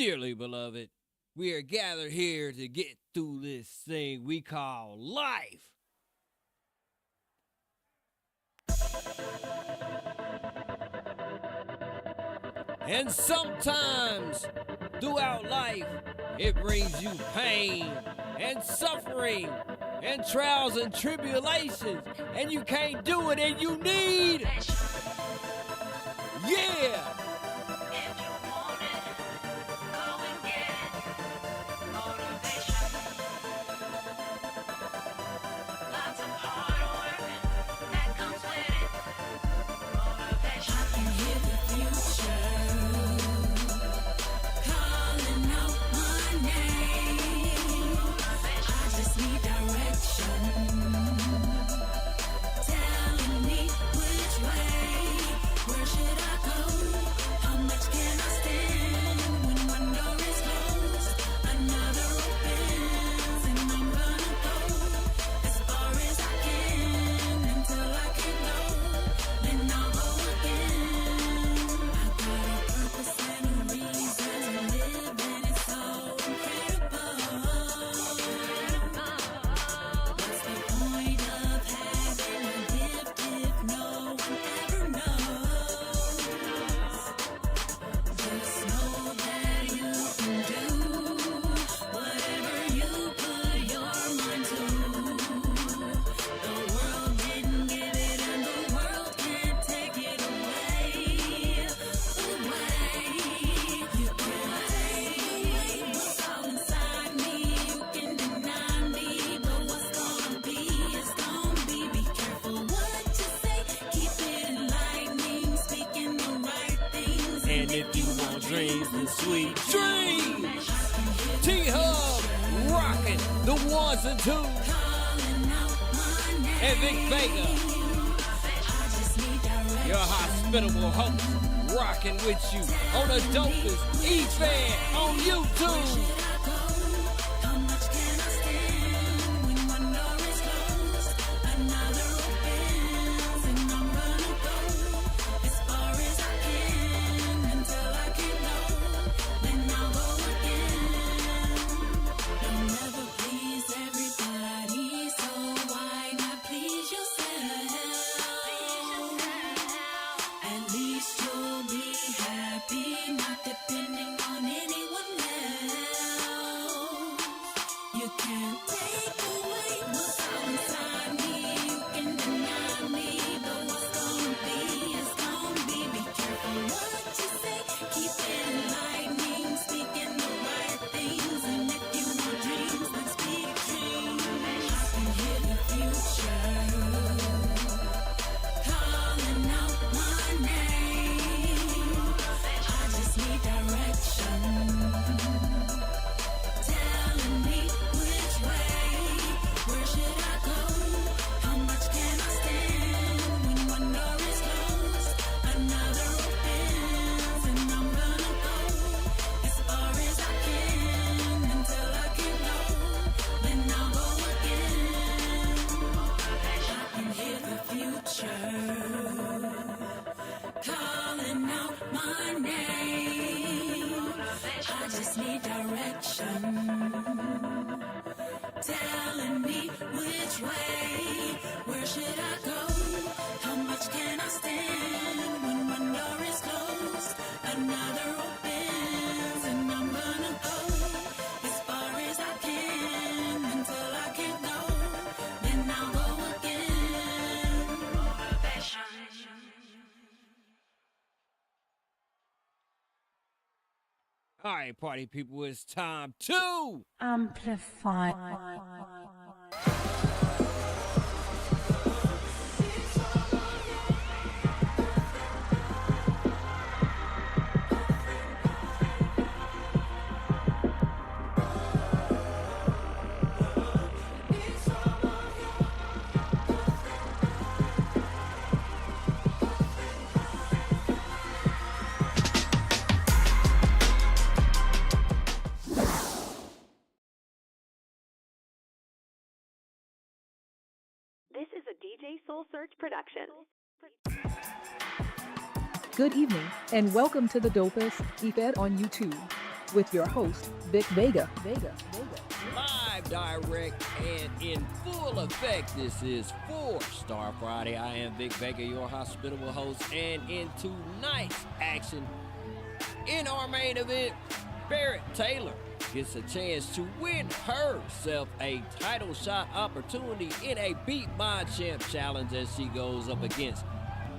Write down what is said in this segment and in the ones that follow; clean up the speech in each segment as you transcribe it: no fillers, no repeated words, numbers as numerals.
Dearly beloved, we are gathered here to get through this thing we call life. And sometimes throughout life, it brings you pain and suffering and trials and tribulations, and you can't do it, and you need, yeah. Sweet dreams. T-Hub rocking the ones and twos. And Bekka, your hospitable host, rocking with you on the dopest E-Fan on YouTube. All right, party people, it's time to amplify. This is a DJ Soul Search production. Good evening, and welcome to the dopest E-Fed on YouTube. with your host, Bekka. Live, direct, and in full effect, this is 4-Star Friday. I am Bekka, your hospitable host, and in tonight's action, in our main event, Barrett Taylor gets a chance to win herself a title shot opportunity in a Beat My Champ challenge as she goes up against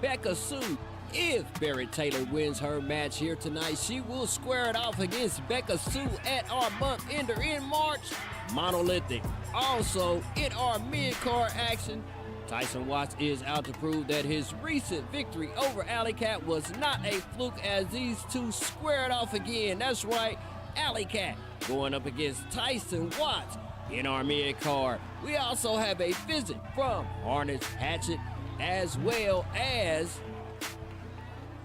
Bekka Sue. If Barrett Taylor wins her match here tonight, she will square it off against Bekka Sue at our month ender in March, Monolithic. Also, in our mid-card action, Tyson Watts is out to prove that his recent victory over Alley Cat was not a fluke as these two square it off again. That's right, Alley Cat going up against Tyson Watts in our mid-card. We also have a visit from Harnage Hatchett as well as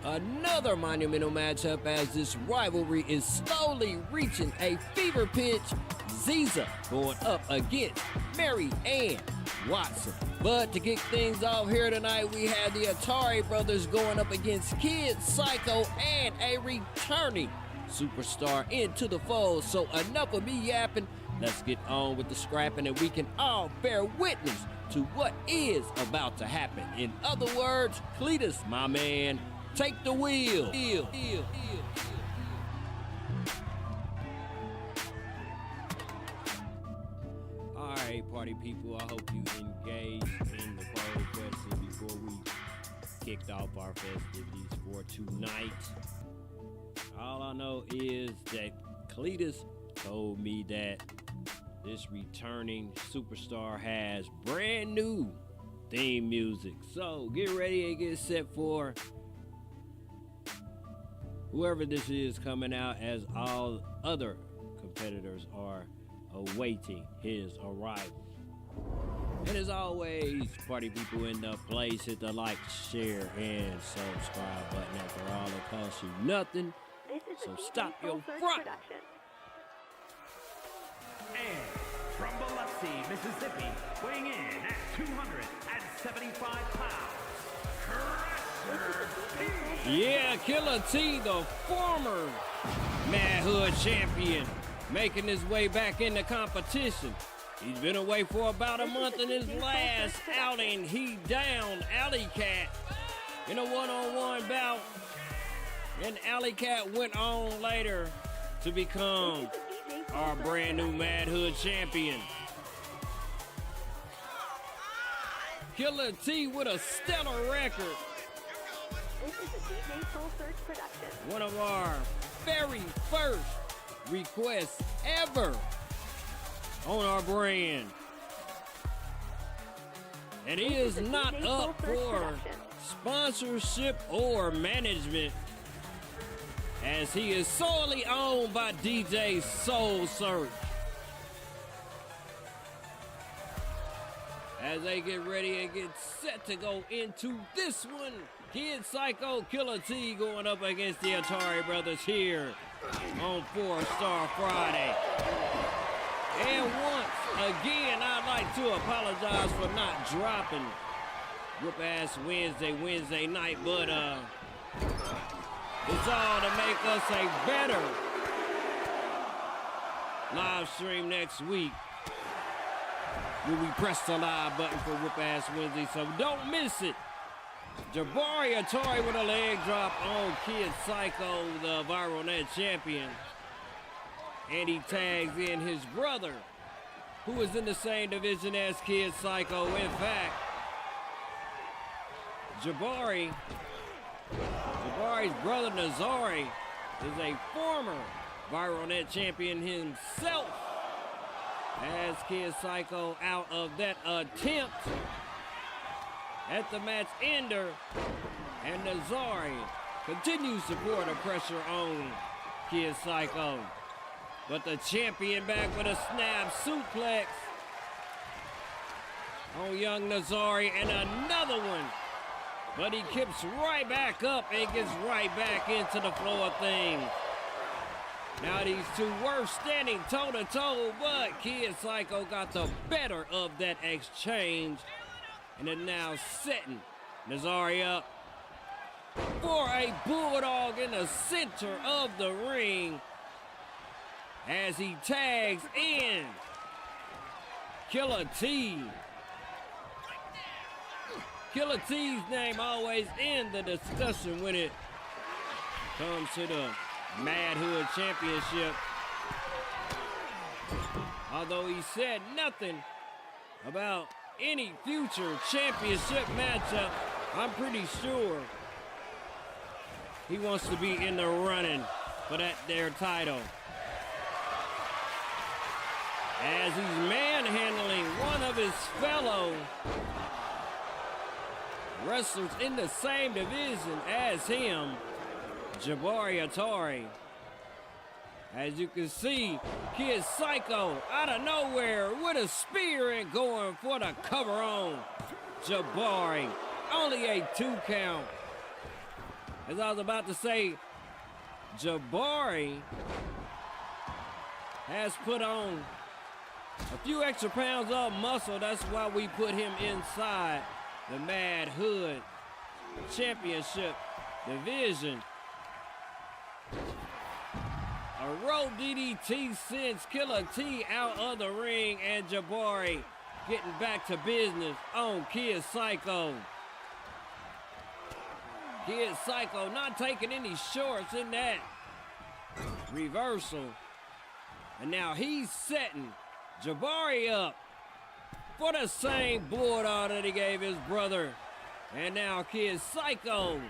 another monumental matchup as this rivalry is slowly reaching a fever pitch. Zeezah going up against Maryanne Watson. But to kick things off here tonight, we have the Atari Brothers going up against Kid Syko and a returning superstar into the fold. So enough of me yapping. Let's get on with the scrapping and we can all bear witness to what is about to happen. In other words, Cletus, my man, take the wheel. All right, party people, I hope you engaged in the poll question before we kicked off our festivities for tonight. All I know is that Cletus told me that this returning superstar has brand new theme music. So get ready and get set for whoever this is coming out as all other competitors are awaiting his arrival. And as always, party people in the place, hit the like, share, and subscribe button. After all, it costs you nothing. So stop your front. Production. And from Biloxi, Mississippi, weighing in at 275 pounds, Yeah, Killer T, the former manhood champion, making his way back into competition. He's been away for about a month. In his last outing, he downed Alley Cat in a one-on-one bout. And Alley Cat went on later to become our brand new manhood champion. Killer T with a stellar record. This is a DJ Soul Search production. One of our very first requests ever on our brand. And he is not up for sponsorship or management, as he is solely owned by DJ Soul Search. As they get ready and get set to go into this one, Kid Syko, Killer T going up against the Atari Brothers here on 4-Star Friday. And once again, I'd like to apologize for not dropping Whoop-Ass Wednesday night, but it's all to make us a better live stream next week when we press the live button for Whoop-Ass Wednesday, so don't miss it. Jabari Atari with a leg drop on Kid Syko, the Viral Net champion. And he tags in his brother, who is in the same division as Kid Syko. In fact, Jabari's brother Nazari is a former Viral Net champion himself, as Kid Syko out of that attempt at the match ender, and Nazari continues to pour the pressure on Kid Syko. But the champion back with a snap suplex on young Nazari, and another one. But he keeps right back up and gets right back into the flow of things. Now these two were standing toe-to-toe, but Kid Syko got the better of that exchange and are now setting Nazari up for a bulldog in the center of the ring. as he tags in Killer T. Killer T's name always in the discussion when it comes to the Manhood Championship. Although he said nothing about any future championship matchup, I'm pretty sure he wants to be in the running for their title. As he's manhandling one of his fellow wrestlers in the same division as him, Jabari Atari. As you can see, Kid Syko out of nowhere with a spear and going for the cover on Jabari. Only a 2 count. As I was about to say, Jabari has put on a few extra pounds of muscle. That's why we put him inside the Mad Hood Championship division. A road DDT sends Killer T out of the ring, and Jabari getting back to business on Kid Syko. Kid Syko not taking any shorts in that reversal. And now he's setting Jabari up for the same bulldog that he gave his brother. And now Kid Syko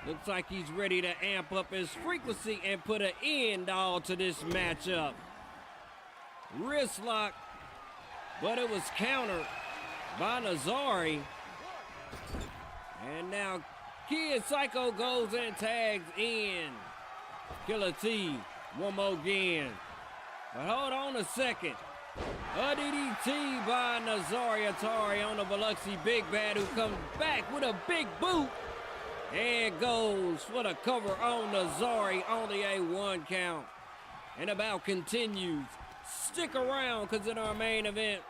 looks like he's ready to amp up his frequency and put an end all to this matchup. Wrist lock, but it was countered by Nazari. And now Kid Syko goes and tags in Killer T one more again. But hold on a second. A DDT by Nazari Atari on the Biloxi Big Bad, who comes back with a big boot and goes for the cover on Nazari, only a 1 count. And the bout continues. Stick around, because in our main event,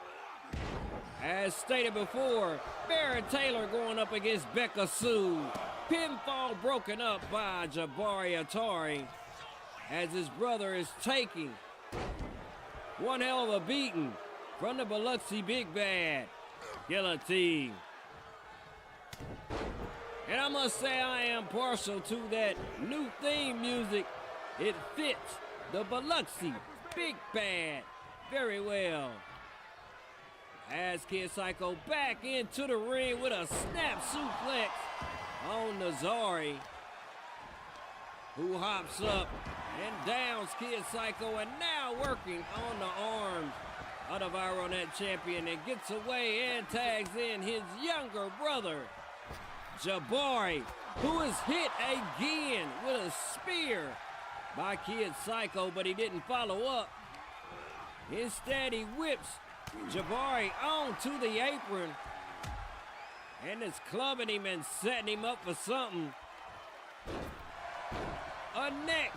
as stated before, Barrett Taylor going up against Bekka Sue. Pinfall broken up by Jabari Atari as his brother is taking one hell of a beating from the Biloxi Big Bad, Killer T. And I must say I am partial to that new theme music. It fits the Biloxi Big Bad very well. As Kid Syko back into the ring with a snap suplex on Nazari, who hops up and downs Kid Syko, and now working on the arms of the Viral Net champion, and gets away and tags in his younger brother, Jabari, who is hit again with a spear by Kid Syko, but he didn't follow up. Instead, he whips Jabari onto the apron and is clubbing him and setting him up for something. A neck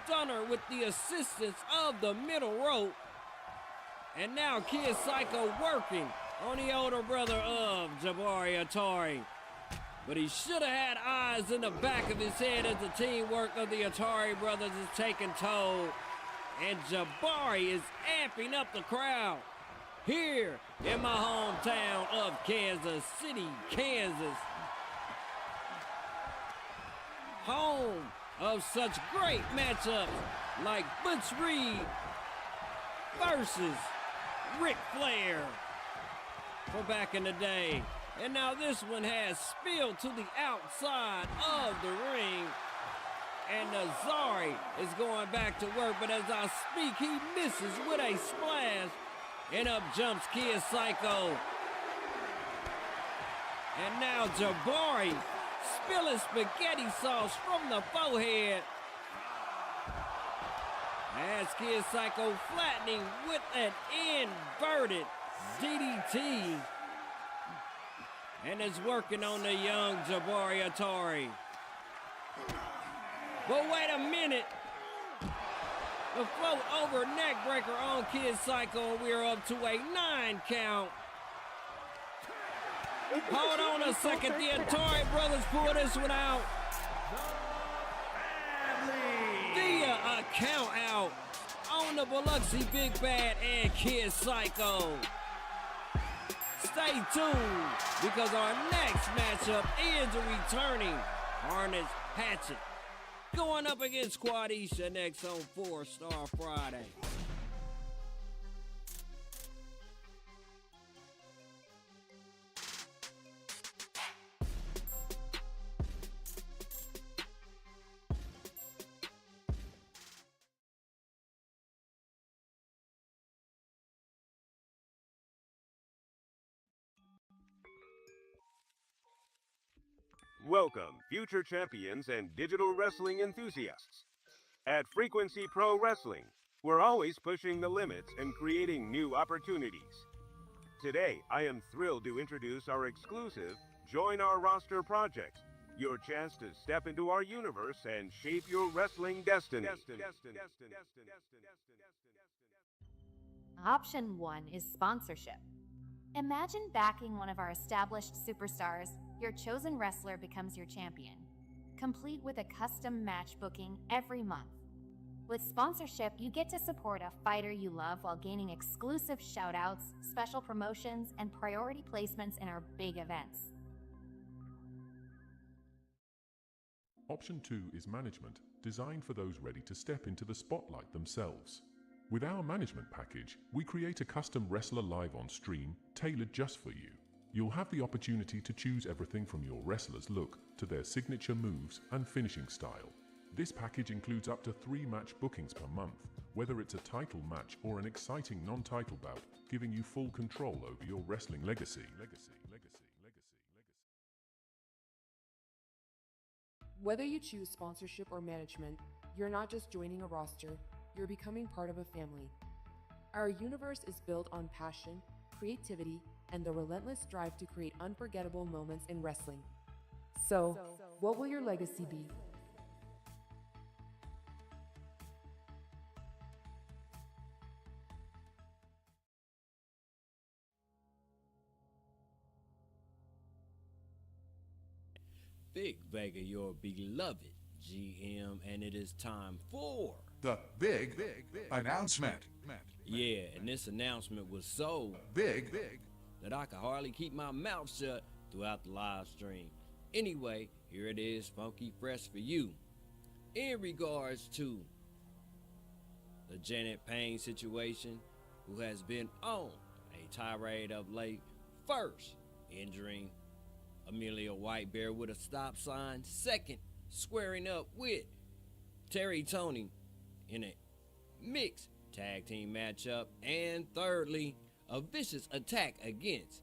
stunner with the assistance of the middle rope. And now Kid Syko working on the older brother of Jabari Atari. But he should have had eyes in the back of his head as the teamwork of the Atari brothers is taking toll. And Jabari is amping up the crowd here in my hometown of Kansas City, Kansas. Home of such great matchups like Butch Reed versus Ric Flair for back in the day. And now this one has spilled to the outside of the ring. And Nazari is going back to work, but as I speak, he misses with a splash. And up jumps Kid Syko. And now Jabari spilling spaghetti sauce from the forehead. As Kid Syko flattening with an inverted DDT. And is working on the young Jabari Atari. But wait a minute. The float over neck breaker on Kid Syko, and we're up to a 9 count. Hold on a second, the Atari brothers pull this one out via a count out on on the Biloxi Big Bad and Kid Syko. Stay tuned, because our next matchup is a returning Harnage Hatchett going up against Quadisha next on 4-Star Friday. Welcome, future champions and digital wrestling enthusiasts. At Frequency Pro Wrestling, we're always pushing the limits and creating new opportunities. Today, I am thrilled to introduce our exclusive Join Our Roster project, your chance to step into our universe and shape your wrestling destiny. Option 1 is sponsorship. Imagine backing one of our established superstars. Your chosen wrestler becomes your champion, complete with a custom match booking every month. With sponsorship, you get to support a fighter you love while gaining exclusive shoutouts, special promotions, and priority placements in our big events. Option 2 is management, designed for those ready to step into the spotlight themselves. With our management package, we create a custom wrestler live on stream, tailored just for you. You'll have the opportunity to choose everything from your wrestler's look to their signature moves and finishing style. This package includes up to 3 match bookings per month, whether it's a title match or an exciting non-title bout, giving you full control over your wrestling legacy. Whether you choose sponsorship or management, you're not just joining a roster, you're becoming part of a family. Our universe is built on passion, creativity, and the relentless drive to create unforgettable moments in wrestling. So, what will your legacy be? Big Vega, your beloved GM, and it is time for the big announcement. Yeah, and this announcement was so Big that I could hardly keep my mouth shut throughout the live stream. Anyway, here it is, funky fresh for you. In regards to the Janet Payne situation, who has been on a tirade of late, first injuring Amelia Whitebear with a stop sign, second squaring up with Terry Tony in a mixed tag team matchup, and thirdly, a vicious attack against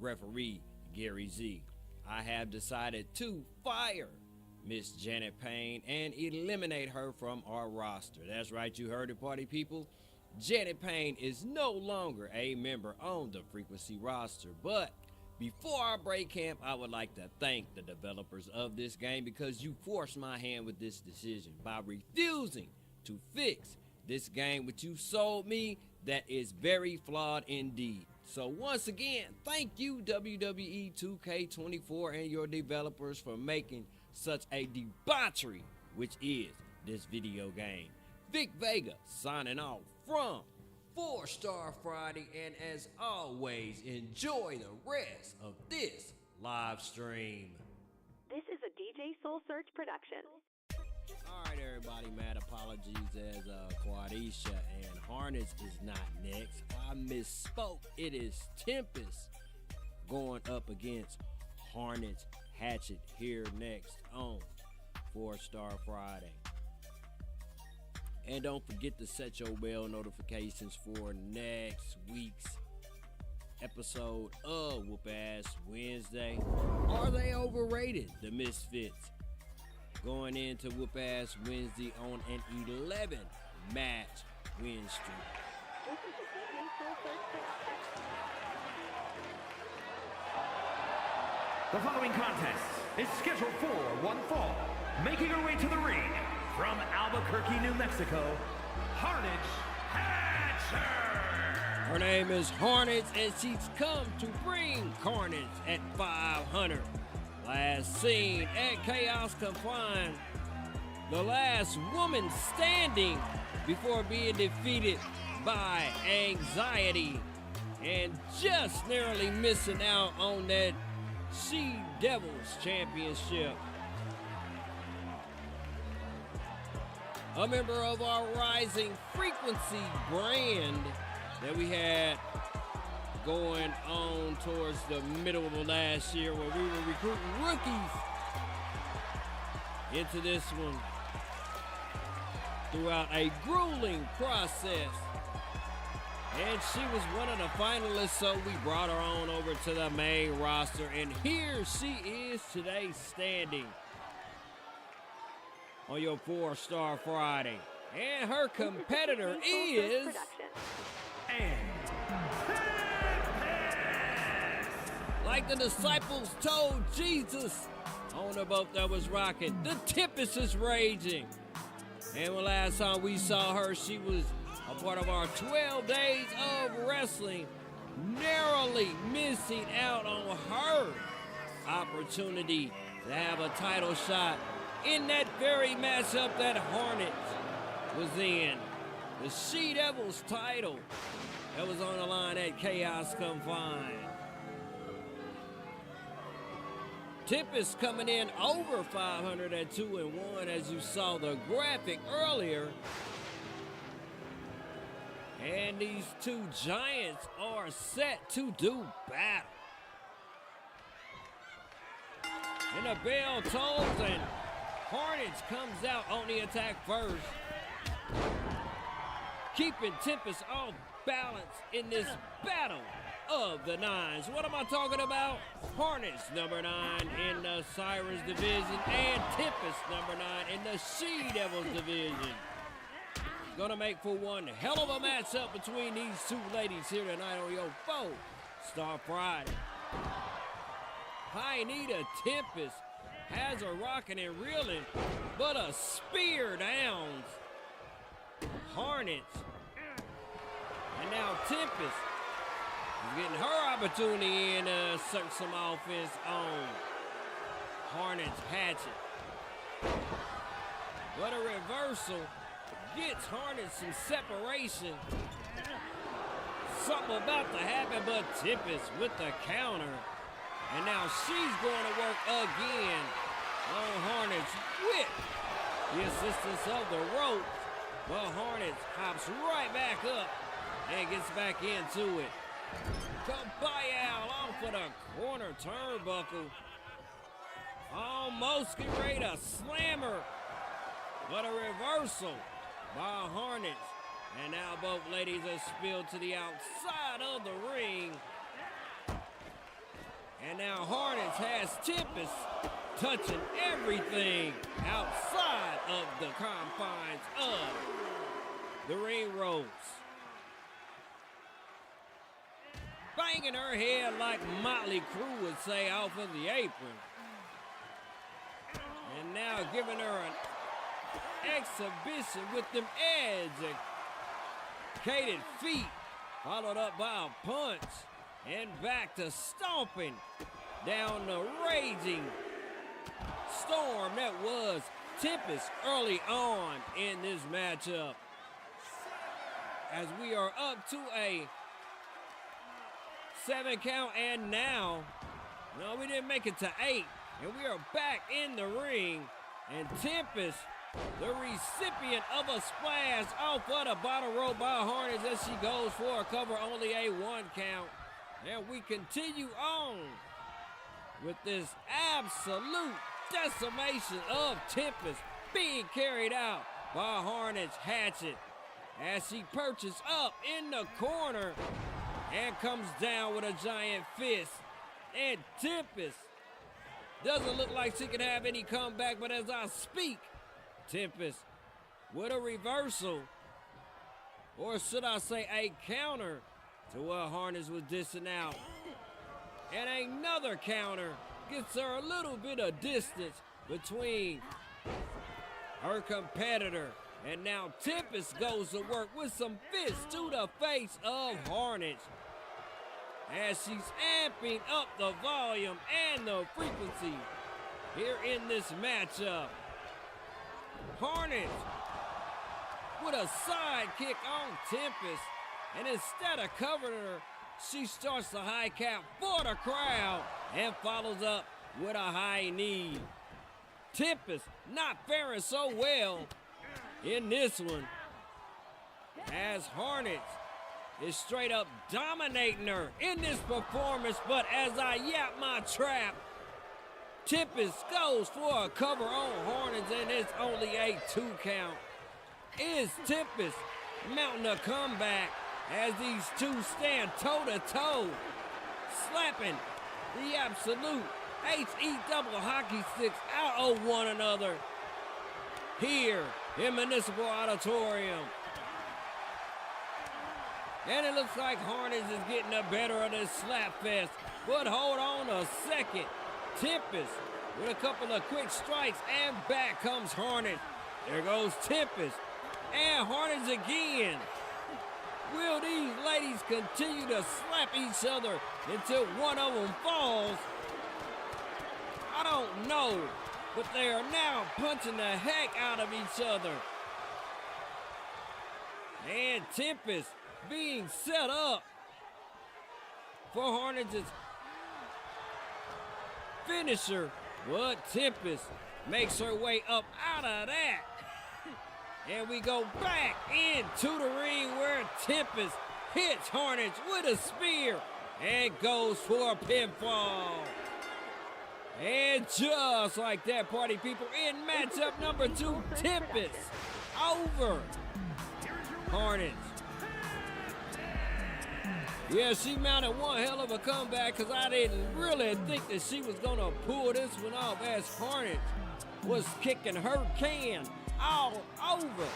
referee Gary Z. I have decided to fire Miss Janet Payne and eliminate her from our roster. That's right, you heard it, party people. Janet Payne is no longer a member on the Frequency roster, but before our break camp, I would like to thank the developers of this game, because you forced my hand with this decision by refusing to fix this game which you sold me that is very flawed indeed. So once again, thank you WWE 2K24 and your developers for making such a debauchery which is this video game. Vic Vega signing off from 4-Star Friday, and as always, enjoy the rest of this live stream. This is a DJ Soul Search production. Alright everybody, mad apologies as Quadisha and Harnage is not next. I misspoke. It is Tempest going up against Harnage Hatchett here next on 4-Star Friday. And don't forget to set your bell notifications for next week's episode of Whoop Ass Wednesday. Are they overrated? The Misfits going into Whoop Ass Wednesday on an 11 match win streak. This is a DJ Soul Search production. The following contest is scheduled for one fall. Making her way to the ring from Albuquerque, New Mexico, Harnage Hatchett. Her name is Harnage, and she's come to bring carnage at 500. Last seen at Chaos Confined, the last woman standing before being defeated by Anxiety and just narrowly missing out on that She Devils Championship. A member of our Rising Frequency brand that we had going on towards the middle of last year where we were recruiting rookies into this one throughout a grueling process. And she was one of the finalists, so we brought her on over to the main roster. And here she is today standing on your 4-Star Friday. And her competitor is... Like the disciples told Jesus on the boat that was rocking, the Tempest is raging. And the last time we saw her, she was a part of our 12 days of wrestling, narrowly missing out on her opportunity to have a title shot in that very matchup that Harnage was in. The She Devils title that was on the line at Chaos Confined. Tempest coming in over 500 at 2-1, as you saw the graphic earlier. And these two giants are set to do battle. And the bell tolls and Harnage comes out on the attack first, keeping Tempest off balance in this battle of the nines. What am I talking about? Harnage, number 9 in the Sirens division, and Tempest, number 9 in the She Devils division. Gonna make for one hell of a matchup between these two ladies here tonight on your 4-Star Friday. High Nita Tempest has her rocking and reeling, but a spear downs Harnage. And now Tempest is getting her opportunity in assert some offense on Harnage Hatchett. What a reversal. Gets Harnage some separation. Something about to happen, but Tempest with the counter. And now she's going to work again on Harnage with the assistance of the rope. But Harnage hops right back up and gets back into it. Kabayal off of the corner turnbuckle. Almost getting ready to slam her. But a reversal by Harnage. And now both ladies are spilled to the outside of the ring. And now Harnage has Tempest touching everything outside of the confines of the ring ropes. Banging her head like Motley Crue would say off of the apron. And now giving her an exhibition with them educated feet, followed up by a punch, and back to stomping down the raging storm that was Tempest early on in this matchup. As we are up to a 7 count, and now, no, we didn't make it to 8, and we are back in the ring, and Tempest, the recipient of a splash off of the bottom rope by Harnage as she goes for a cover, only a 1 count. And we continue on with this absolute decimation of Tempest being carried out by Harnage Hatchett as she perches up in the corner and comes down with a giant fist. And Tempest doesn't look like she can have any comeback, but as I speak, Tempest with a reversal, or should I say a counter to what Harnage was dishing out. And another counter gets her a little bit of distance between her competitor. And now Tempest goes to work with some fists to the face of Harnage as she's amping up the volume and the frequency here in this matchup. Harnage with a side kick on Tempest. And instead of covering her, she starts the high cap for the crowd and follows up with a high knee. Tempest not faring so well in this one, as Harnage is straight up dominating her in this performance. But as I yap my trap, Tempest goes for a cover on Harnage, and it's only a 2 count. Is Tempest mounting a comeback as these two stand toe-to-toe, slapping the absolute HE double hockey sticks out of one another here in Municipal Auditorium. And it looks like Harnage is getting the better of this slap fest. But hold on a second. Tempest with a couple of quick strikes, and back comes Harnage. There goes Tempest and Harnage again. Will these ladies continue to slap each other until one of them falls? I don't know, but they are now punching the heck out of each other. And Tempest being set up for Harnage's finisher. But Tempest makes her way up out of that. And we go back into the ring where Tempest hits Harnage with a spear and goes for a pinfall. And just like that, party people, in matchup number 2, Tempest over Harnage. Yeah, she mounted one hell of a comeback, because I didn't really think that she was going to pull this one off, as Harnage was kicking her can all over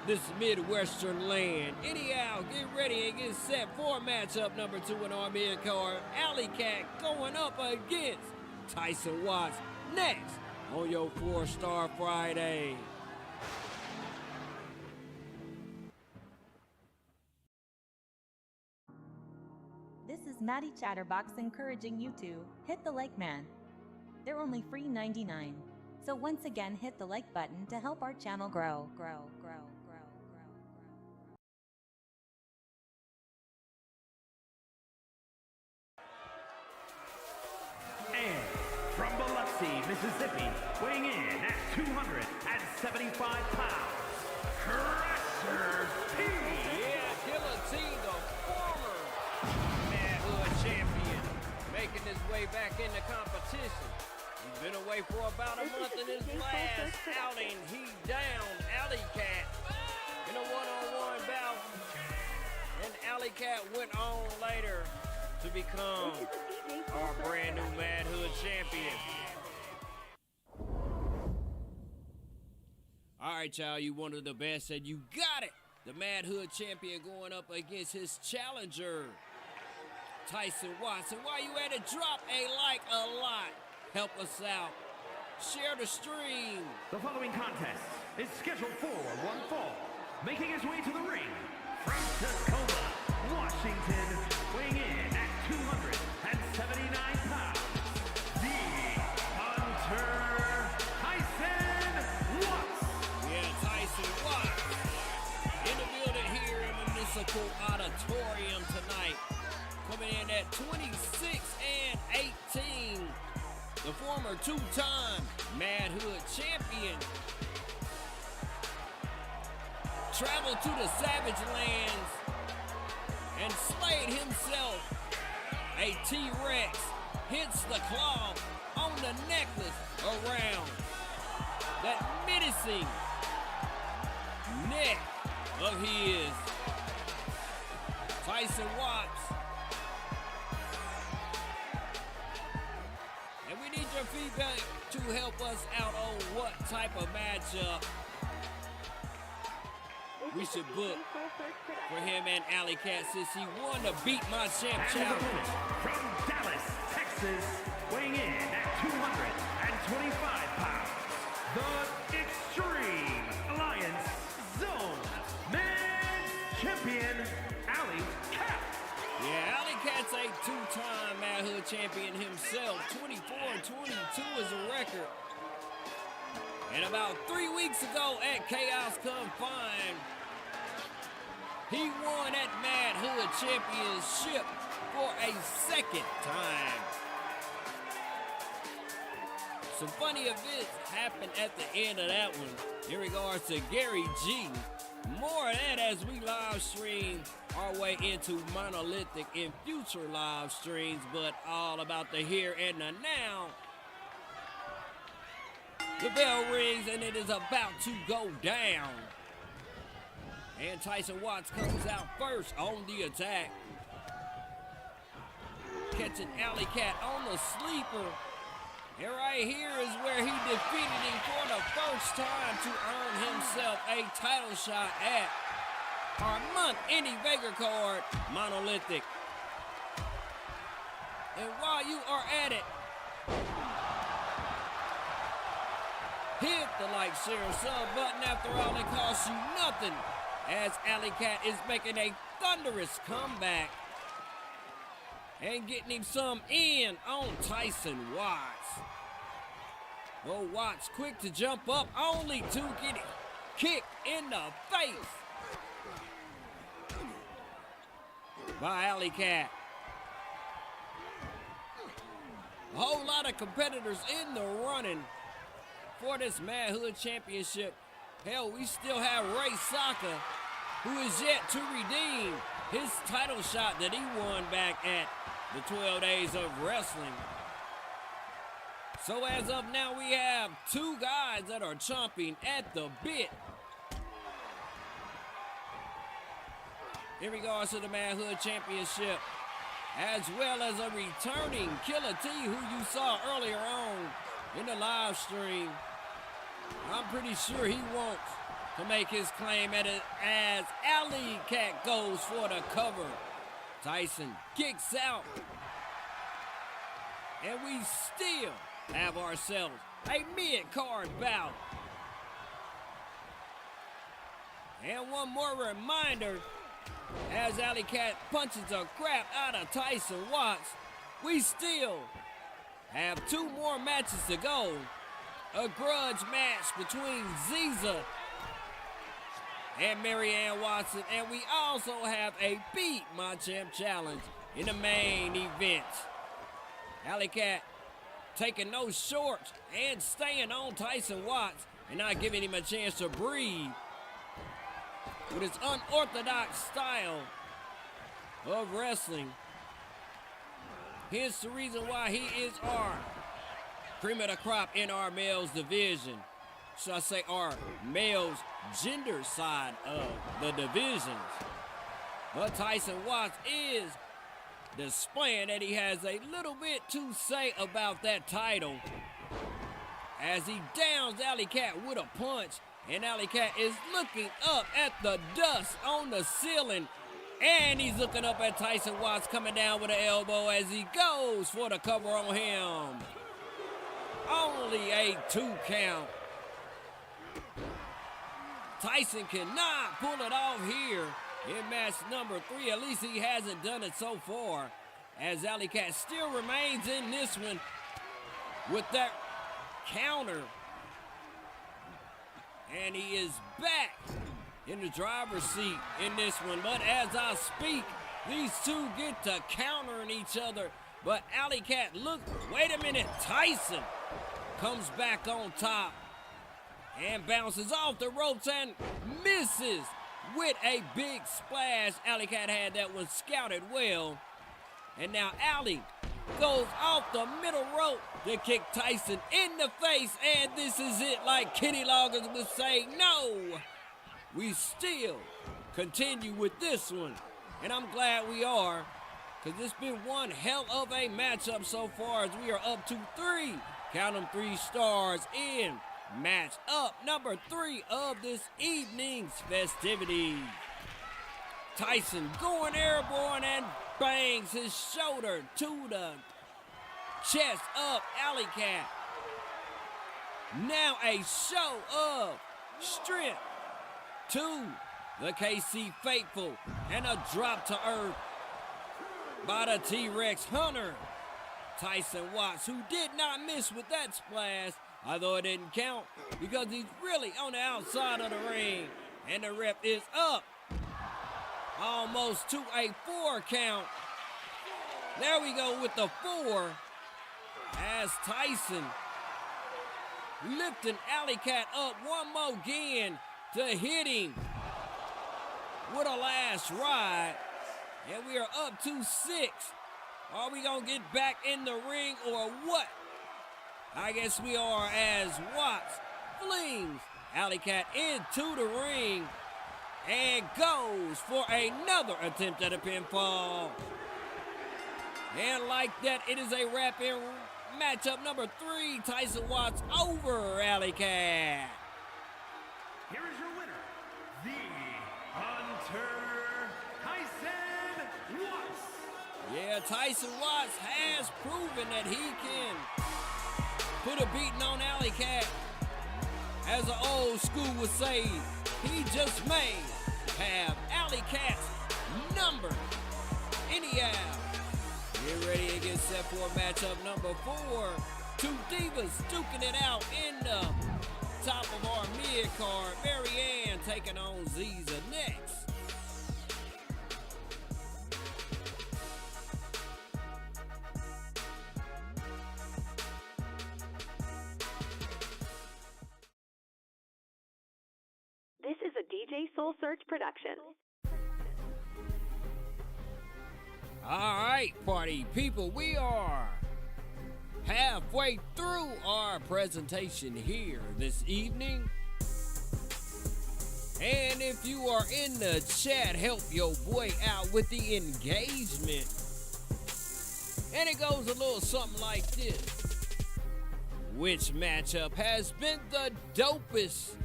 this Midwestern land. Anyhow, get ready and get set for matchup number 2 in our mid-card. Alley Cat going up against Tyson Watts next on your 4-Star Friday. This is Maddie Chatterbox encouraging you to hit the like man. They're only free $99. So once again, hit the like button to help our channel grow. And from Biloxi, Mississippi, weighing in at 275 pounds, Crusher T. Yeah, Killer T, the former manhood champion, making his way back into competition. He's been away for about a month. In his last outing, he downed Alley Cat in a one-on-one bout. And Alley Cat went on later to become our brand new manhood champion. All right, y'all, you one of the best, and you got it. The manhood champion going up against his challenger, Tyson Watts. And while you at it, drop a like a lot. Help us out. Share the stream. The following contest is scheduled for one fall. Making his way to the ring from Tacoma, Washington, weighing in at 279 pounds, the Hunter, Tyson Watts. Yeah, Tyson Watts in the building here in Municipal Auditorium tonight. Coming in at 26-18. The former 2-time manhood champion traveled to the Savage Lands and slayed himself a T-Rex, hits the claw on the necklace around that menacing neck of his. Tyson Watts. And we need your feedback to help us out on what type of matchup we should book for him and Alley Cat, since he won the Beat My Champ challenge. From Dallas, Texas, weighing in at 225 pounds, the Extreme Alliance Zone Man Champion, Alley Cat. Yeah, Alley Cat's a 2-time manhood champion himself. 24-22 is a record. And about 3 weeks ago at Chaos Confined, he won that Manhood Championship for a second time. Some funny events happened at the end of that one in regards to Gary G. More of that as we live stream our way into Monolithic in future live streams, but all about the here and the now. The bell rings and it is about to go down. And Tyson Watts comes out first on the attack. Catching Alley Cat on the sleeper. And right here is where he defeated him for the first time to earn himself a title shot at our month-ending Vega card, Monolithic. And while you are at it, hit the like, share, and sub button. After all, it costs you nothing, as Alley Cat is making a thunderous comeback and getting him some in on Tyson Watts. Oh, Watts quick to jump up, only to get kicked in the face by Alley Cat. A whole lot of competitors in the running for this Manhood Championship. Hell, we still have Ray Saka, who is yet to redeem his title shot that he won back at the 12 Days of Wrestling. So as of now, we have two guys that are chomping at the bit in regards to the Manhood Championship, as well as a returning Killer T, who you saw earlier on in the live stream. I'm pretty sure he wants to make his claim at it as Alley Cat goes for the cover. Tyson kicks out. And we still have ourselves a mid-card bout. And one more reminder, as Alley Cat punches the crap out of Tyson Watts, we still have two more matches to go. A grudge match between Zeezah and Maryanne Watson, and we also have a Beat My Champ challenge in the main event. Alley Cat taking no shorts and staying on Tyson Watts and not giving him a chance to breathe with his unorthodox style of wrestling. Hence the reason why he is our cream of the crop in our males division. Should I say our males gender side of the divisions. But Tyson Watts is displaying that he has a little bit to say about that title, as he downs Alley Cat with a punch, and Alley Cat is looking up at the dust on the ceiling, and he's looking up at Tyson Watts coming down with an elbow as he goes for the cover on him. Only a 2 count. Tyson cannot pull it off here in match number 3. At least he hasn't done it so far, as Alley Cat still remains in this one with that counter. And he is back in the driver's seat in this one. But as I speak, these two get to countering each other. But Alley Cat, look, wait a minute, Tyson comes back on top and bounces off the ropes and misses with a big splash. Alley Cat had that one scouted well. And now Alley goes off the middle rope to kick Tyson in the face. And this is it, like Kenny Loggins would say. No, we still continue with this one. And I'm glad we are, because it's been one hell of a matchup so far, as we are up to 3, count them 3 stars in match up number 3 of this evening's festivities. Tyson going airborne and bangs his shoulder to the chest of Alley Cat. Now a show of strength to the KC Faithful, and a drop to earth by the T-Rex Hunter. Tyson Watts, who did not miss with that splash, Although it didn't count because he's really on the outside of the ring. And the ref is up. Almost to a 4 count. There we go with the 4. As Tyson lifting Alley Cat up one more again to hit him with a last ride. And we are up to 6. Are we going to get back in the ring or what? I guess we are, as Watts flings Alley Cat into the ring and goes for another attempt at a pinfall. And like that, it is a wrap in matchup number 3. Tyson Watts over Alley Cat. Here is your winner, the Hunter, Tyson Watts. Yeah, Tyson Watts has proven that he can put a beating on Alley Cat. As the old school would say, he just may have Alley Cat's number. Anyhow, get ready to get set for matchup number 4. 2 divas duking it out in the top of our mid-card. Maryanne taking on Zeezah next. This is a DJ Soul Search production. All right, party people, we are halfway through our presentation here this evening. And if you are in the chat, help your boy out with the engagement. And it goes a little something like this. Which matchup has been the dopest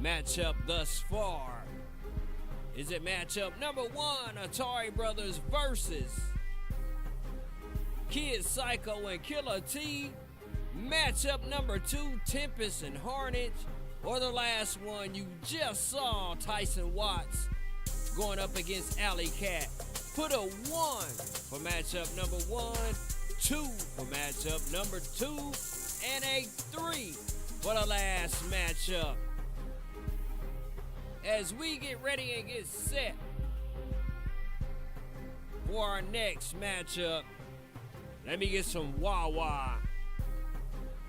matchup thus far? Is it matchup number 1, Atari Brothers versus Kid Syko and Killer T? Matchup number 2, Tempest and Harnage? Or the last one you just saw, Tyson Watts going up against Alley Cat? Put a 1 for matchup number 1, 2 for matchup number 2, and a 3 for the last matchup. As we get ready and get set for our next matchup, let me get some wah-wah.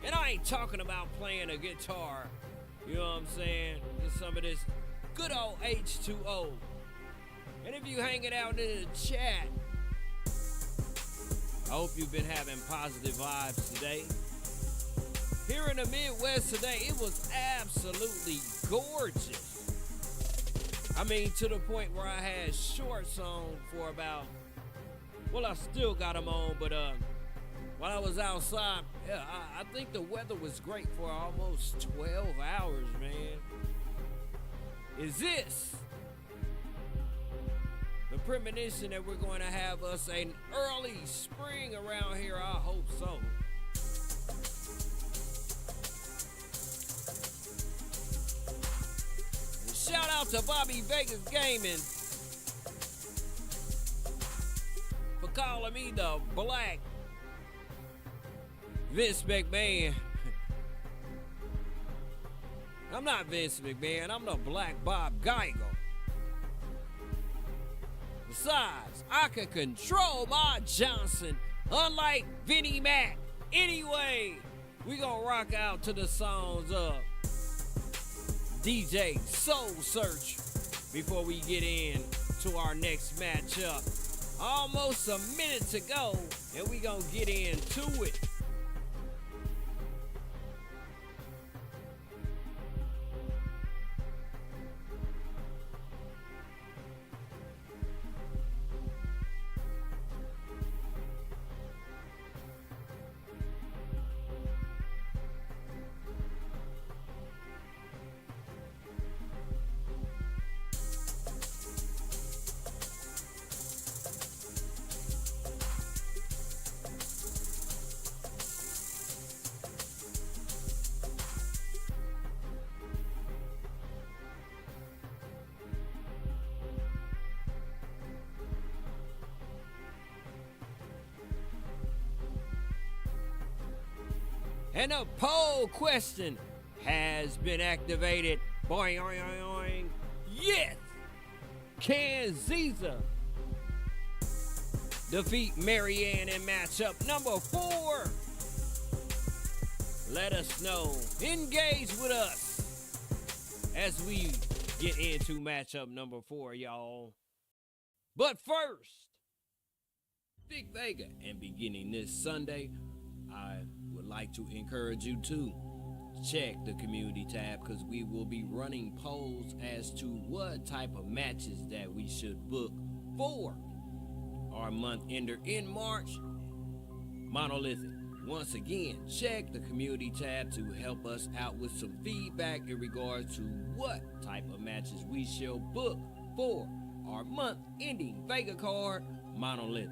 And I ain't talking about playing a guitar, you know what I'm saying? Just some of this good old H2O. And if you hanging out in the chat, I hope you've been having positive vibes today. Here in the Midwest today, it was absolutely gorgeous. I mean, to the point where I had shorts on for about, well, I still got them on, but while I was outside, yeah, I think the weather was great for almost 12 hours, man. Is this the premonition that we're going to have us an early spring around here? I hope so. Shout out to Bobby Vegas Gaming for calling me the Black Vince McMahon. I'm not Vince McMahon, I'm the Black Bob Geiger. Besides, I can control my Johnson, unlike Vinnie Mac. Anyway, we gonna rock out to the songs of DJ Soul Search before we get in to our next matchup. Almost a minute to go, and we gonna get into it. And a poll question has been activated. Boing, oing, oing, oing. Yes! Can Zeezah defeat Maryanne in matchup number 4? Let us know. Engage with us as we get into matchup number 4, y'all. But first, Big Vega, and beginning this Sunday, I would like to encourage you to check the community tab because we will be running polls as to what type of matches that we should book for our month ender in March, Monolithic. Once again, check the community tab to help us out with some feedback in regards to what type of matches we shall book for our month ending Vega card, Monolithic.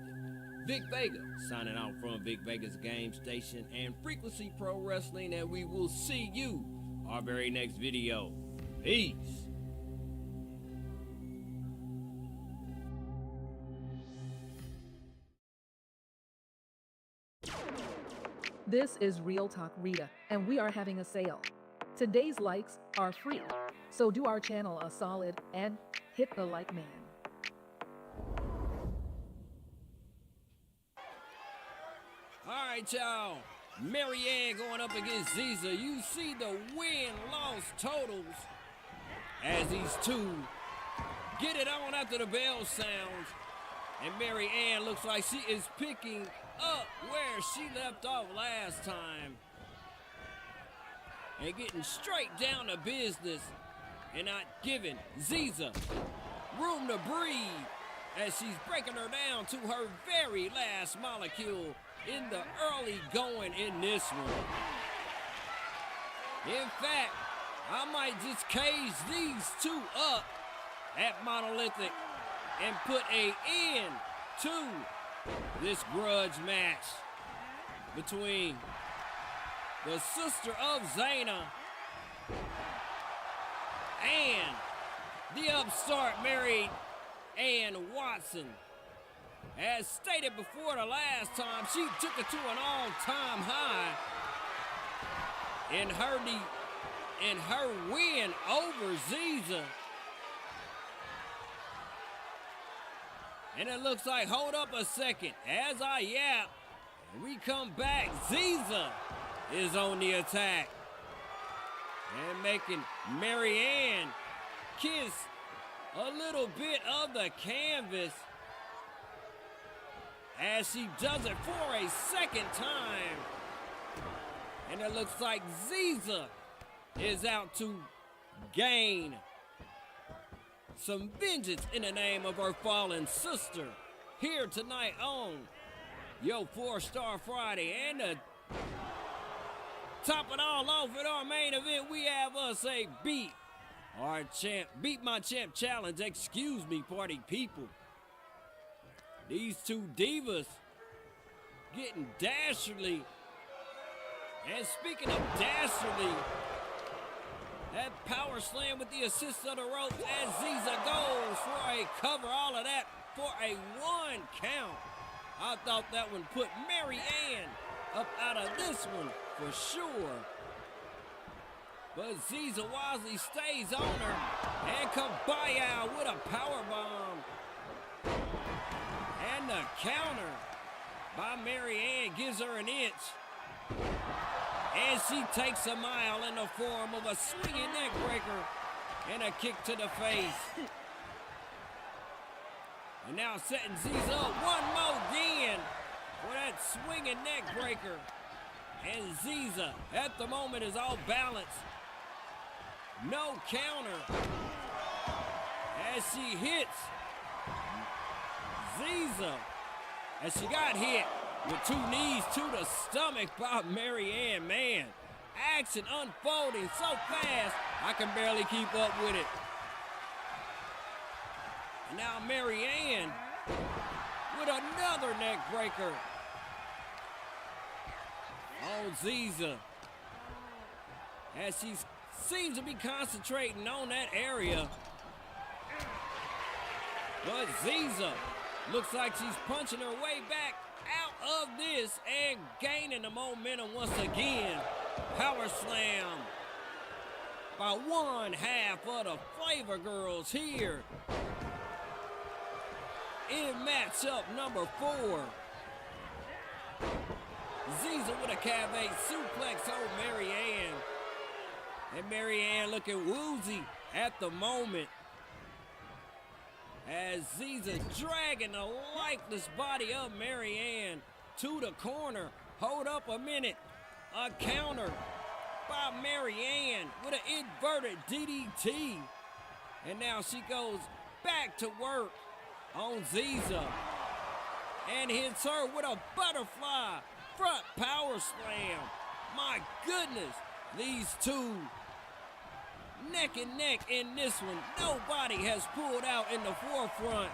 Vic Vega signing out from Vic Vega's Game Station and Frequency Pro Wrestling, and we will see you our very next video. Peace. This is Real Talk Rita, and we are having a sale. Today's likes are free, so do our channel a solid and hit the like man. All right, y'all. Maryanne going up against Zeezah. You see the win-loss totals as these two get it on after the bell sounds. And Maryanne looks like she is picking up where she left off last time. And getting straight down to business and not giving Zeezah room to breathe as she's breaking her down to her very last molecule in the early going in this one. In fact, I might just cage these two up at Monolithic and put an end to this grudge match between the sister of Zaina and the upstart Maryanne Watson. As stated before the last time, she took it to an all-time high in her win over Zeezah. And it looks like, hold up a second, as I yap, and we come back, Zeezah is on the attack. And making Maryanne kiss a little bit of the canvas as she does it for a second time. And it looks like Zeezah is out to gain some vengeance in the name of her fallen sister here tonight on Yo 4-Star Friday. And to top it all off with our main event, we have us a Beat My Champ challenge. Excuse me, party people. These two divas getting dastardly. And speaking of dastardly, that power slam with the assist of the ropes as Zeezah goes for a cover. All of that for a 1 count. I thought that one put Maryanne up out of this one for sure. But Zeezah wisely stays on her and Kabaya with a power bomb. And the counter by Maryanne gives her an inch. And she takes a mile in the form of a swinging neck breaker and a kick to the face. And now setting Zeezah up one more again for that swinging neck breaker. And Zeezah at the moment is all balanced. No counter as she hits Zeezah as she got hit with 2 knees to the stomach by Maryanne. Man, action unfolding so fast, I can barely keep up with it. And now Maryanne with another neck breaker on Zeezah as she seems to be concentrating on that area. But Zeezah looks like she's punching her way back out of this and gaining the momentum once again. Power slam by one half of the Flavor Girls here in matchup number 4. Zeezah with a calf 8 suplex on Maryanne. And Maryanne looking woozy at the moment as Zeezah dragging the lifeless body of Maryanne to the corner. Hold up a minute. A counter by Maryanne with an inverted DDT. And now she goes back to work on Zeezah and hits her with a butterfly front power slam. My goodness, these two neck and neck in this one. Nobody has pulled out in the forefront.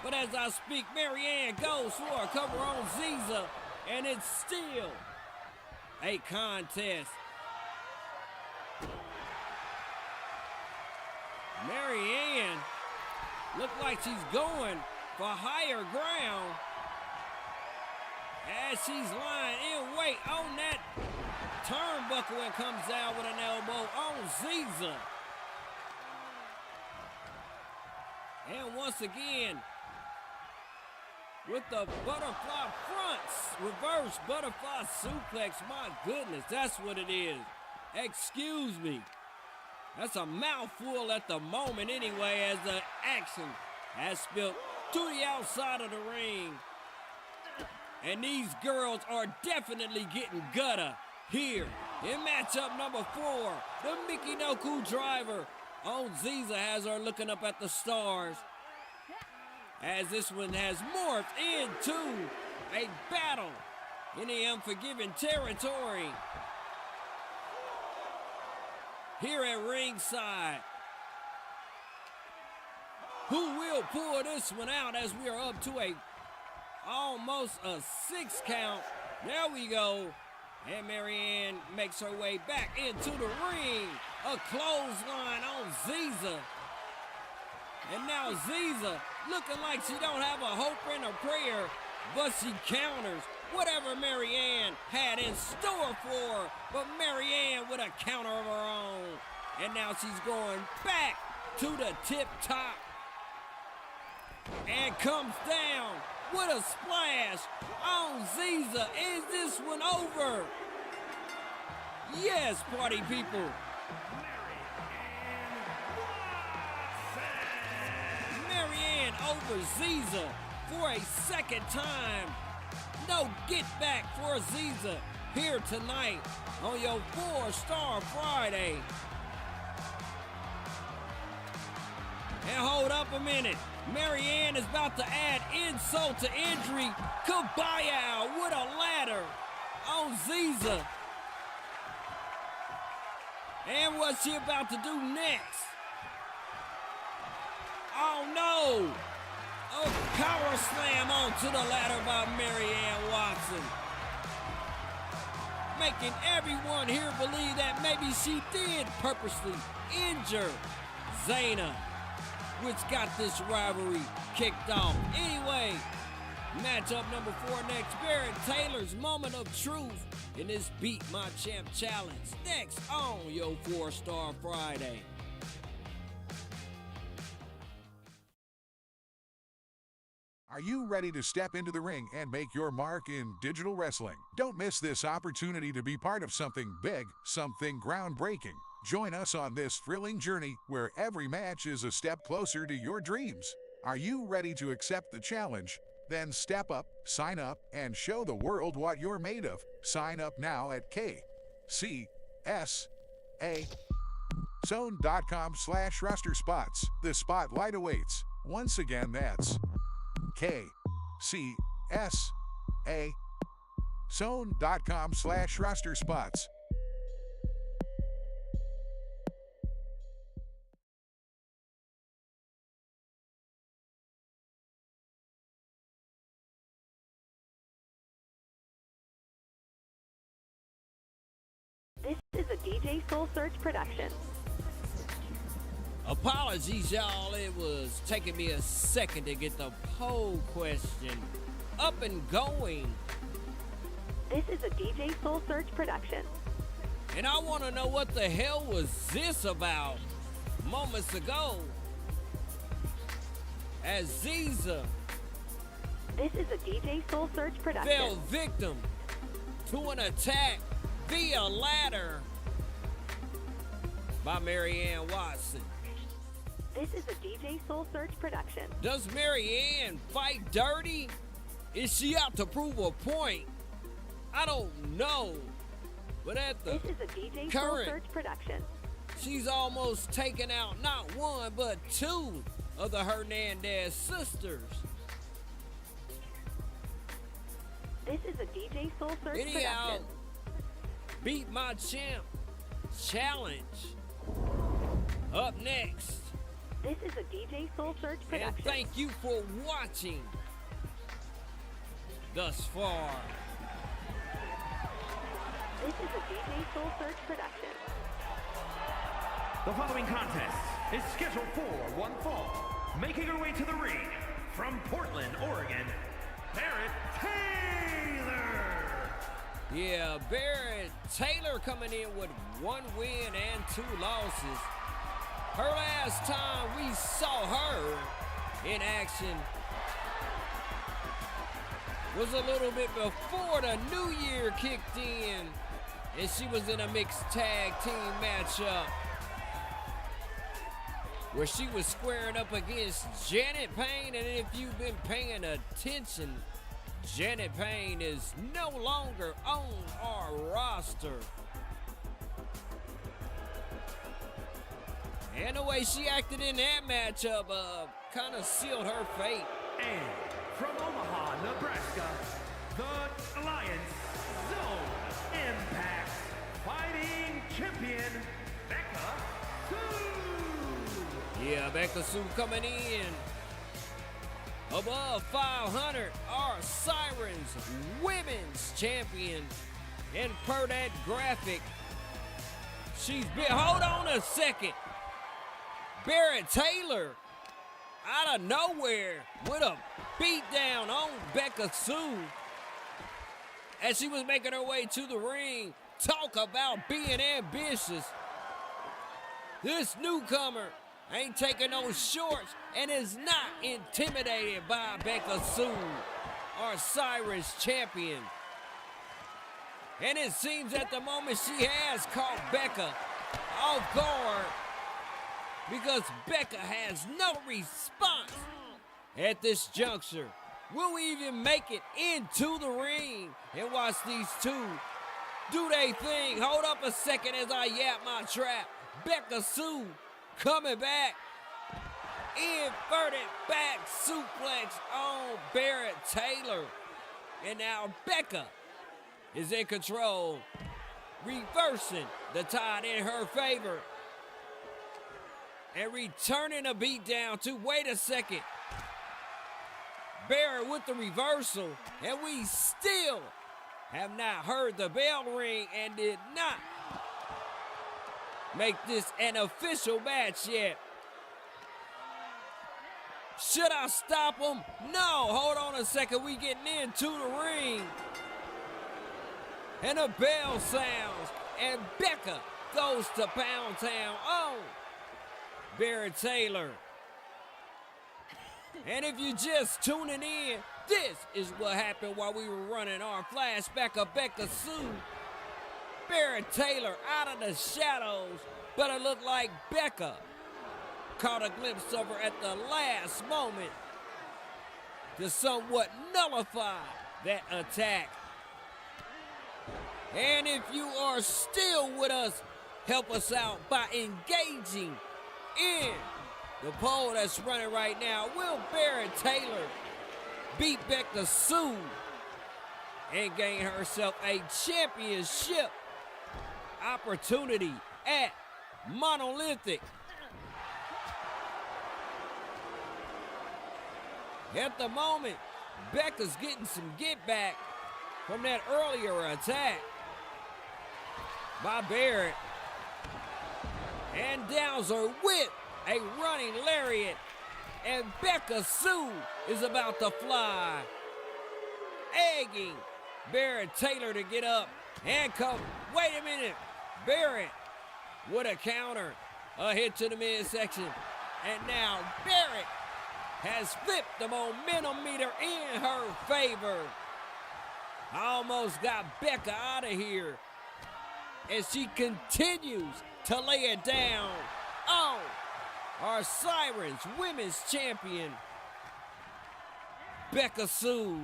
But as I speak, Maryanne goes for a cover on Zeezah, and it's still a contest. Maryanne looked like she's going for higher ground as she's lying in wait on that turnbuckle and comes out with an elbow on Zeezah. And once again, with the butterfly fronts, reverse butterfly suplex. My goodness, that's what it is. Excuse me. That's a mouthful at the moment anyway, as the action has spilled to the outside of the ring. And these girls are definitely getting gutter here in matchup number 4. The Mickey Noku driver on Zeezah has her looking up at the stars, as this one has morphed into a battle in the Unforgiven territory here at ringside. Who will pull this one out as we are up to almost a 6 count? There we go. And Maryanne makes her way back into the ring. A clothesline on Zeezah. And now Zeezah looking like she don't have a hope and a prayer, but she counters whatever Maryanne had in store for her. But Maryanne with a counter of her own. And now she's going back to the tip top. And comes down with a splash on Zeezah. Is this one over? Yes, party people. Maryanne over Zeezah for a second time. No get back for Zeezah here tonight on your 4-Star Friday. And hold up a minute. Maryanne is about to add insult to injury. Kabaya with a ladder on Zeezah. And what's she about to do next? Oh no! A power slam onto the ladder by Maryanne Watson. Making everyone here believe that maybe she did purposely injure Zeezah, which got this rivalry kicked off. Anyway, matchup number 4 next. Barrett Taylor's moment of truth in this Beat My Champ challenge. Next on your 4-Star Friday. Are you ready to step into the ring and make your mark in digital wrestling? Don't miss this opportunity to be part of something big, something groundbreaking. Join us on this thrilling journey where every match is a step closer to your dreams. Are you ready to accept the challenge? Then step up, sign up, and show the world what you're made of. Sign up now at KCSA.com/roster spots. The spotlight awaits. Once again, that's KCSA.com/roster spots. This is a DJ Soul Search production. Apologies, y'all. It was taking me a second to get the poll question up and going. This is a DJ Soul Search production. And I want to know what the hell was this about moments ago. As Zeezah This is a DJ Soul Search production. fell victim to an attack via ladder by Maryanne Watson. This is a DJ Soul Search production. Does Maryanne fight dirty? Is she out to prove a point? I don't know. But at the This is a DJ Soul current, Search production. she's almost taken out not one, but two of the Hernandez sisters. This is a DJ Soul Search Anyhow, production. Beat My Champ Challenge. Up next. This is a DJ Soul Search And production. thank you for watching thus far. This is a DJ Soul Search production. The following contest is scheduled for one fall. Making her way to the ring from Portland, Oregon, Barrett Taylor. Yeah, Barrett Taylor coming in with 1 win and 2 losses. Her last time we saw her in action was a little bit before the new year kicked in, and she was in a mixed tag team matchup where she was squaring up against Janet Payne. And if you've been paying attention, Janet Payne is no longer on our roster. And the way she acted in that matchup kind of sealed her fate. And from Omaha, Nebraska, the Alliance Zone Impact Fighting Champion, Bekka Sue. Yeah, Bekka Sue coming in above 500, our Sirens Women's Champion. And per that graphic, she's been, hold on a second. Barrett Taylor, out of nowhere, with a beat down on Bekka Sue as she was making her way to the ring. Talk about being ambitious. This newcomer ain't taking no shorts and is not intimidated by Bekka Sue, our Sirens champion. And it seems at the moment she has caught Bekka off guard, because Bekka has no response at this juncture. Will we even make it into the ring and watch these two do they thing? Hold up a second as I yap my trap. Bekka Sue coming back. Inverted back suplex on Barrett Taylor. And now Bekka is in control, reversing the tide in her favor. And returning a beat down to, wait a second, Barrett with the reversal, and we still have not heard the bell ring and did not make this an official match yet. Should I stop him? No, hold on a second, we getting into the ring. And a bell sounds, and Bekka goes to Pound Town on Barrett Taylor. And if you're just tuning in, this is what happened while we were running our flashback of Bekka Sue. Barrett Taylor out of the shadows, but it looked like Bekka caught a glimpse of her at the last moment to somewhat nullify that attack. And if you are still with us, help us out by engaging in the poll that's running right now. Will Barrett Taylor beat Bekka Sue and gain herself a championship opportunity at Monolithic? At the moment, Bekka's getting some get back from that earlier attack by Barrett, and downs her with a running lariat, and Bekka Sue is about to fly. egging Barrett Taylor to get up and come. Wait a minute. Barrett with a counter. A hit to the midsection. And now Barrett has flipped the momentum meter in her favor. Almost got Bekka out of here as she continues to lay it down on our Sirens Women's Champion, Bekka Sue.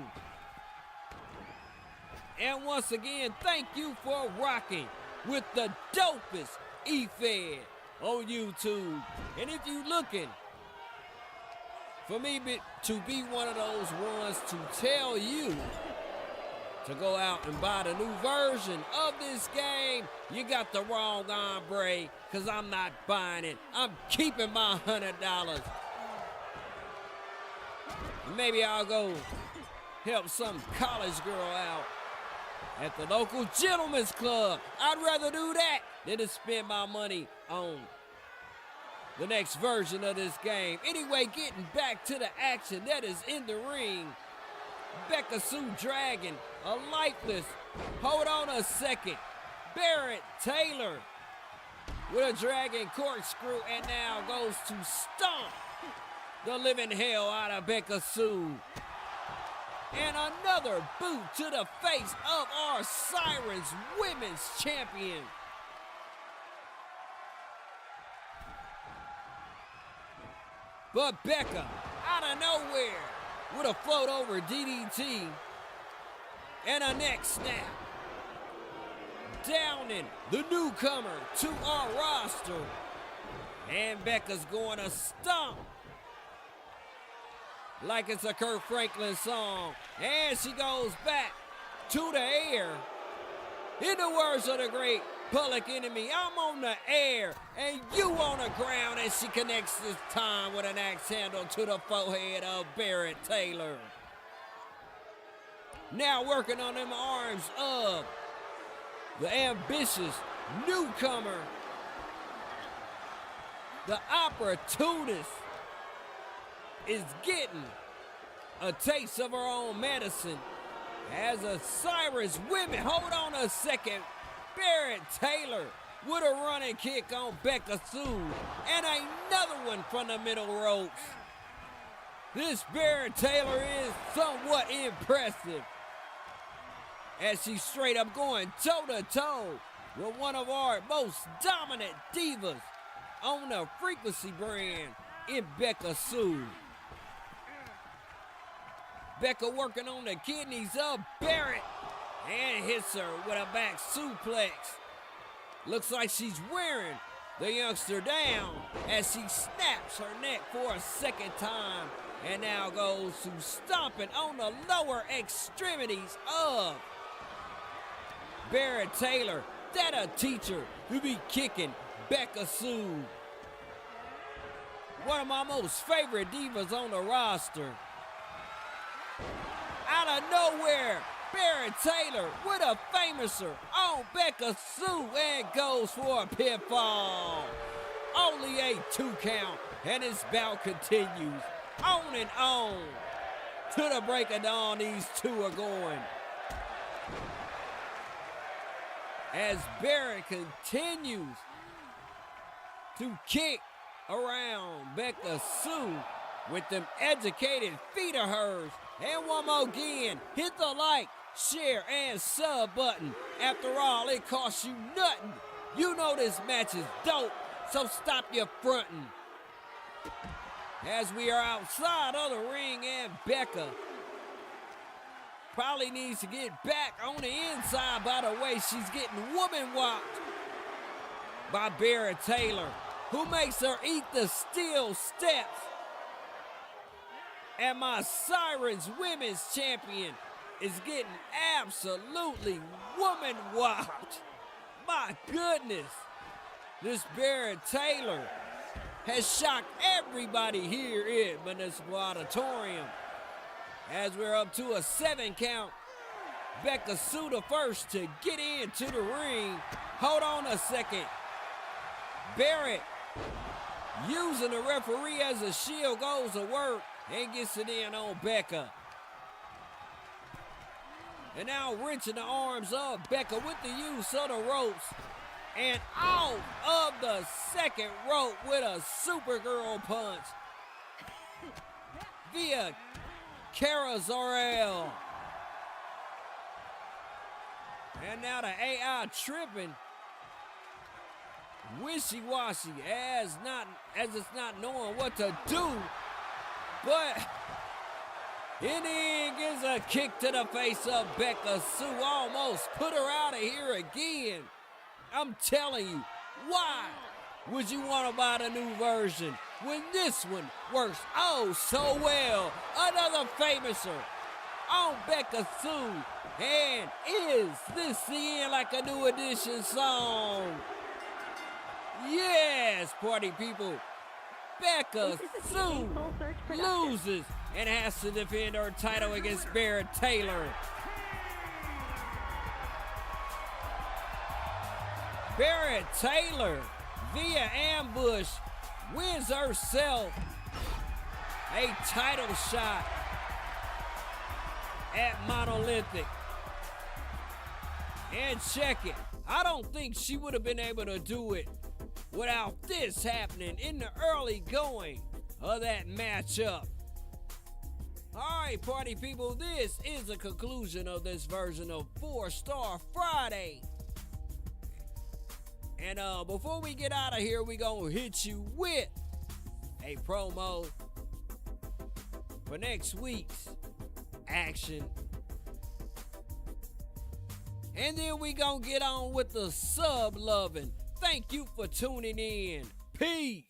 And once again, thank you for rocking with the dopest E-Fed on YouTube. And if you're looking for me to be one of those ones to tell you to go out and buy the new version of this game, you got the wrong hombre, because I'm not buying it. I'm keeping my $100. Maybe I'll go help some college girl out at the local gentleman's club. I'd rather do that than to spend my money on the next version of this game. Anyway, getting back to the action that is in the ring. Bekka Sue dragging a lifeless, hold on a second, Barrett Taylor with a dragging corkscrew, and now goes to stomp the living hell out of Bekka Sue. And another boot to the face of our Sirens Women's Champion. But Bekka, out of nowhere, with a float over DDT and a neck snap. Downing the newcomer to our roster. And Bekka's going to stomp like it's a Kirk Franklin song. And she goes back to the air. In the words of the great Public Enemy, I'm on the air and you on the ground, and she connects this time with an axe handle to the forehead of Barrett Taylor. Now working on them arms of the ambitious newcomer, the opportunist, is getting a taste of her own medicine as a Sirens Women. Hold on a second. Barrett Taylor with a running kick on Bekka Sue, and another one from the middle ropes. This Barrett Taylor is somewhat impressive as she's straight up going toe-to-toe with one of our most dominant divas on the Frequency brand in Bekka Sue. Bekka working on the kidneys of Barrett and hits her with a back suplex. Looks like she's wearing the youngster down as she snaps her neck for a second time and now goes to stomping on the lower extremities of Barrett Taylor. That a teacher who be kicking Bekka Sue. One of my most favorite divas on the roster. Out of nowhere, Barrett Taylor with a famouser on Bekka Sue and goes for a pinfall. Only a 2 count, and his bout continues on and on. To the break of dawn, these two are going. As Barrett continues to kick around Bekka Sue with them educated feet of hers. And one more again, hit the like, share, and sub button. After all, it costs you nothing. You know this match is dope, so stop your fronting. As we are outside of the ring, and Bekka probably needs to get back on the inside by the way she's getting woman-walked by Barrett Taylor, who makes her eat the steel steps. And my Sirens Women's Champion is getting absolutely woman-walked. My goodness, this Barrett Taylor has shocked everybody here at Municipal Auditorium. As we're up to a 7 count, Bekka Sue the first to get into the ring. Hold on a second. Barrett using the referee as a shield goes to work and gets it in on Bekka. And now wrenching the arms of Bekka with the use of the ropes. And out of the second rope with a Supergirl punch via Kara Zor-El. And now the AI tripping. Wishy-washy as it's not knowing what to do. But in the end gives a kick to the face of Bekka Sue. Almost put her out of here again. I'm telling you, why would you want to buy the new version when this one works oh so well? Another famouser on Bekka Sue. And is this the end like a new edition song? Yes, party people. Bekka Sue loses and has to defend her title against Barrett Taylor. Barrett Taylor, via ambush, wins herself a title shot at Monolithic. And check it, I don't think she would have been able to do it without this happening in the early going of that matchup. All right, party people, this is the conclusion of this version of 4-Star Friday. And before we get out of here, we gonna hit you with a promo for next week's action. And then we gonna get on with the sub-loving. Thank you for tuning in. Peace.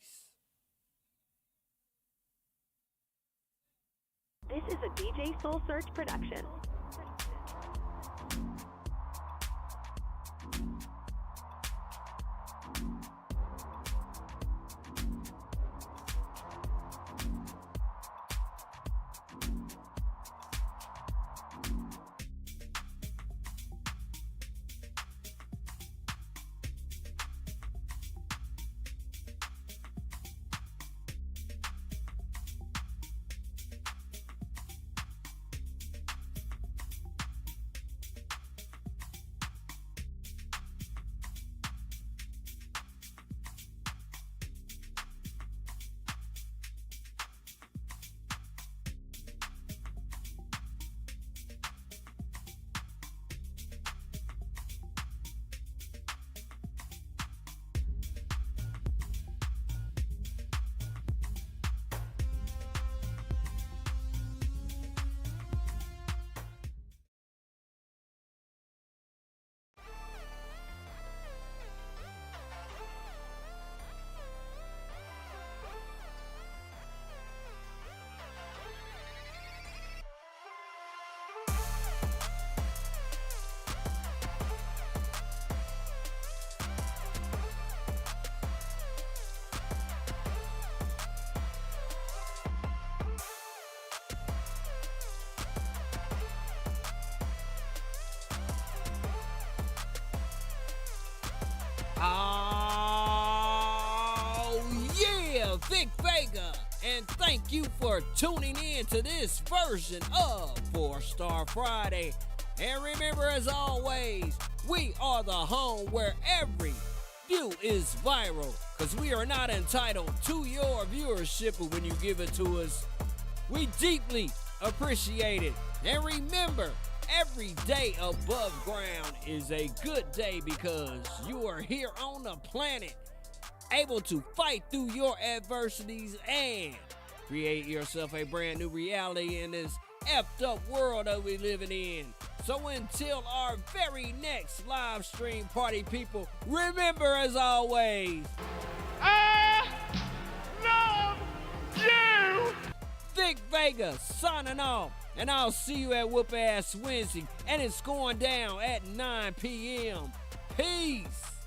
This is a DJ Soul Search production. Oh, yeah, Vic Vega. And thank you for tuning in to this version of 4-Star Friday. And remember, as always, we are the home where every view is viral, because we are not entitled to your viewership when you give it to us. We deeply appreciate it. And remember, every day above ground is a good day because you are here on the planet, able to fight through your adversities and create yourself a brand new reality in this effed up world that we're living in. So until our very next live stream, party people, remember, as always, I love you! Vic Vega signing off. And I'll see you at Whoop Ass Wednesday. And it's going down at 9 p.m. Peace.